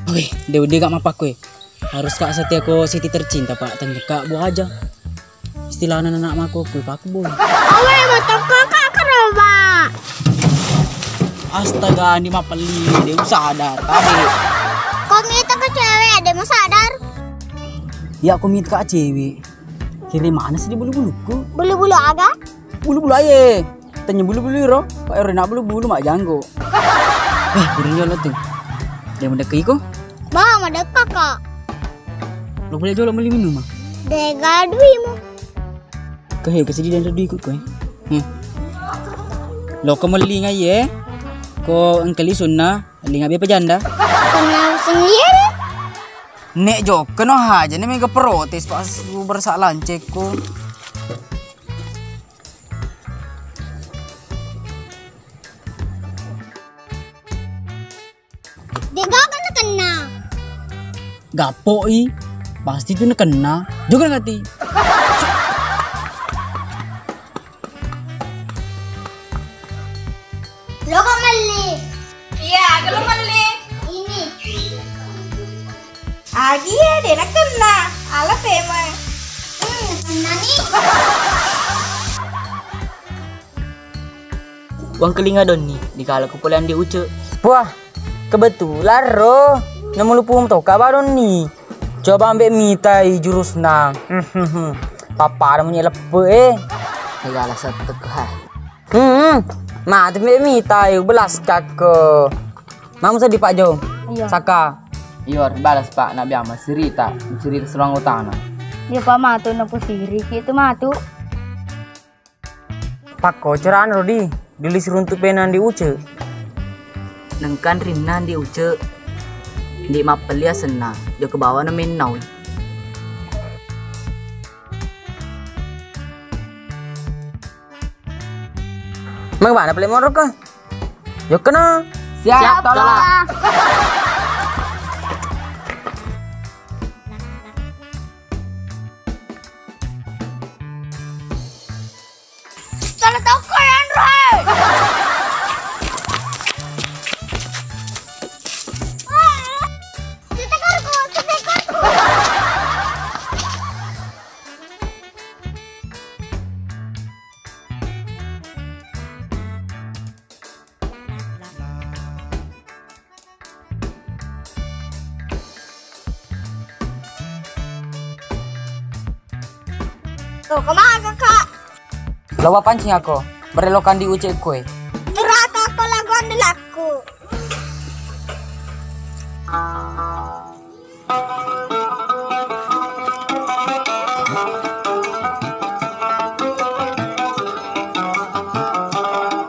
Wih, dia gak mapak kue. Harus kak setia ko siti tercinta pak. Tanya kak buah aja. Istilah anak mako kue pak boy. Awe mata kakak kenapa? Astaga, ini mah peli. Dia sadar tadi. Kok ngita ke cewek ada mau sadar? Ya aku minta kak cewek. Kiri mana sih di bulu-buluku? Bulu-bulu agak? Bulu-bulu aja. Tanya bulu-bulu ro. Pak Ero nak bulu-bulu mak janggo. Burungnya lo tuh. Dia mendekati kok. Bang, ada kakak. Lo boleh jual beli minum mah. Dega duimu. Kau kesedihan dan ikut kau. Lo kau meli ngai ye. Kau engkali sunnah, li ngabe pejanda. Kenal sendiri. Nek jo, kena aja nih mega protes pas bersalah cek ko. Dega kan kena. Gapoi, pasti tuh kena. Juga ngati. Lo kok meli? Iya, kalau meli. Ini. Agi ya, dia nak kena. Ala tema. Kena nih. Uang kelinga don nih, dikala kepulian di uce. Wah, kebetulan ro. Namun lupa tau kabar don nih. Coba ambil mitai jurus nang. Papa namanya lepe Segala satu kah. Mati ambil mitai belas kakak. Namun sedih Pak Jo. Iya. Saka. Iyor balas Pak nak biar mas cerita selang utana. Dia Pak matu nopo siri itu matu. Pak koceran Rodi, dilis runtuh penan di uce. Nengkan rimnan di uce. Di mapelia senang, dia ke bawah nemen naun. Mang mana beli motor kah? Yuk kena. Siap tolak. Salah tau kalian, Roy. Setekarku. Tuh, kemana kakak? Lawa pancing aku, berelokan di uce kue. Teraka aku lagu andelaku.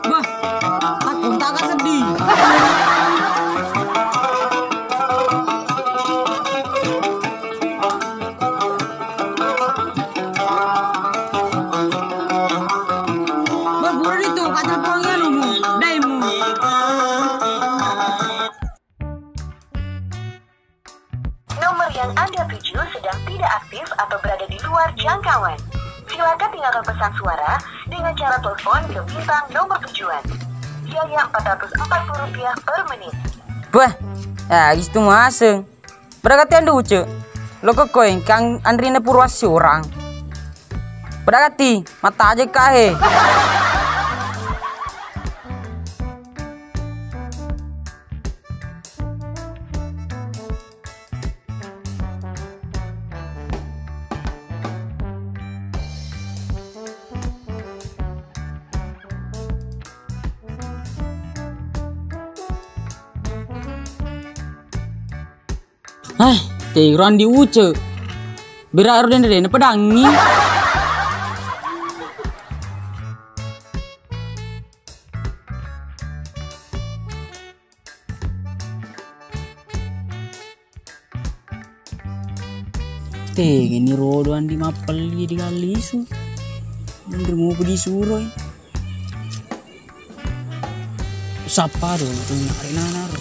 Bah, aku tak sedih. Berburu itu kata pangnya lumu, daimu. Nomor yang Anda tuju sedang tidak aktif atau berada di luar jangkauan. Silakan tinggalkan pesan suara dengan cara telepon ke bintang nomor tujuan. Biaya Rp440 per menit. Wah, ya gitu maseng. Berarti anda uce. Lo ke koin kang Andrina Purwasi orang. Berarti mata aja kahe. Tiran di uce. Berak den pedangi. Ini rodoan di mapeli di kalisu. Mundur mau pergi suroi. Sapa dong tuh nanar.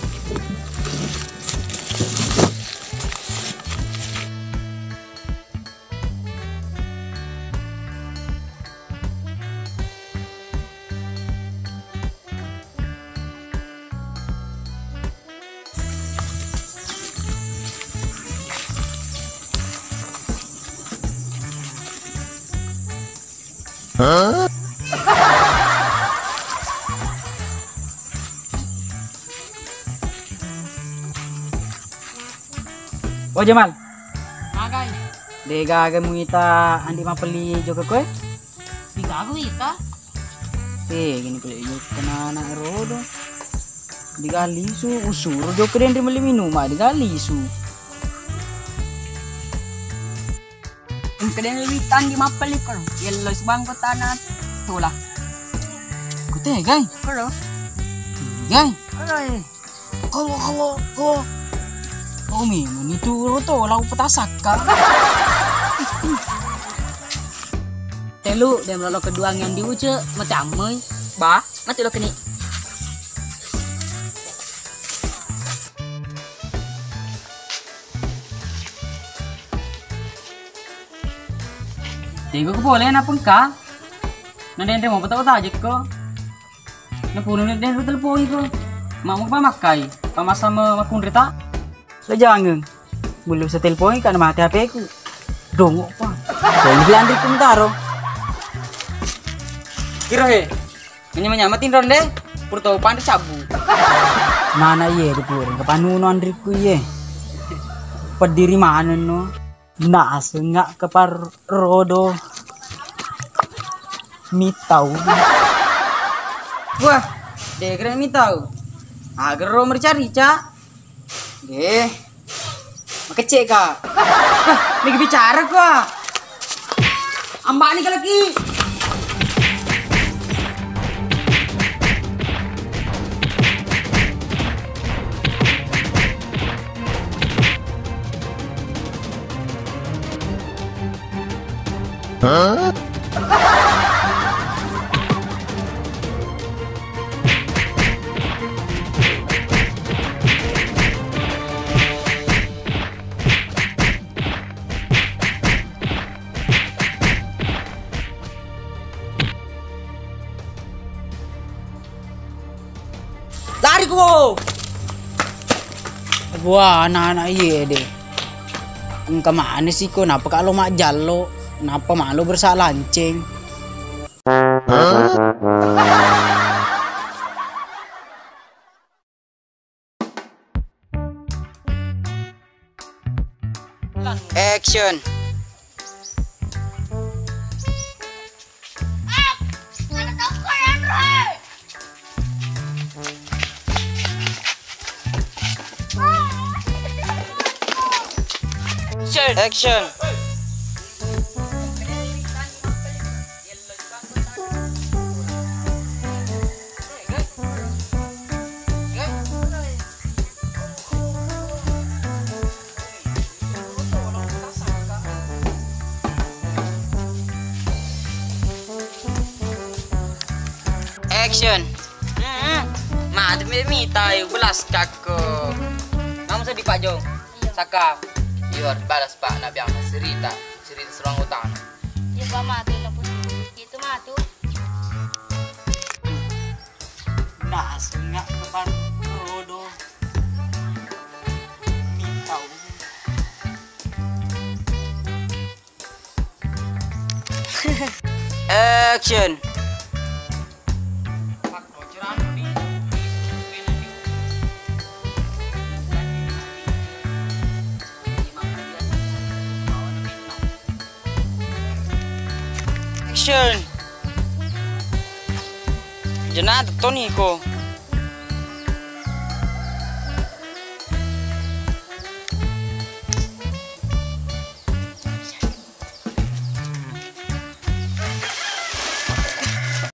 Oh Jamal. Agai. Dega ga muita andi mapeli juga koe. Tiga aku ita. Gini pula yuk kena anak rodo. Digali su usur jo keren di meli minum digali su. Keren lebih tan di mapeli kor. Yellow sebang ko tanat. Tola. Kute gai. Koro. Gai. Kalau. Oh memang itu roto lau petasak kan. Telu dia melolo kedua yang diuce macam mai. Bah, mati lo kini. Tigo ko boleh na pengka. Nanti mau patah aja ko. Na puno na den telepon ko. Mau pa makai. Pamasama makundrita. Lo jangan. Belum setelepon karena mati HP ku. Dongok pa. Jadi bilang di komentaro. Kira he. Ini menyamatin ronde. Purto pandai sabu. Mana ye dipur. Kepanuno andriku ye. Pediri mana no. Nah, sengak kepar rodo. Mitau. Wah, deh keren mitau. Agar ro mencari cak. Makecek kak. Ini bicara kak. Ambak nih lagi. Lari ko. Wah, anak-anak iya deh. Engka mana sih ko? Napa kalau mak jalo? Napa malu bersalah lancing? Action. Sana toko yan, Roy! Action. Action. Mati mita yuk belas kakko. Kamu sedih Pak Jo. Saka. Iwar balas Pak nabi ang cerita serang utang. Iya Pak Matu na po itu Matu. Nah, sengak kepan rodo. Mitau. Action. Action. Jenat Tony ko.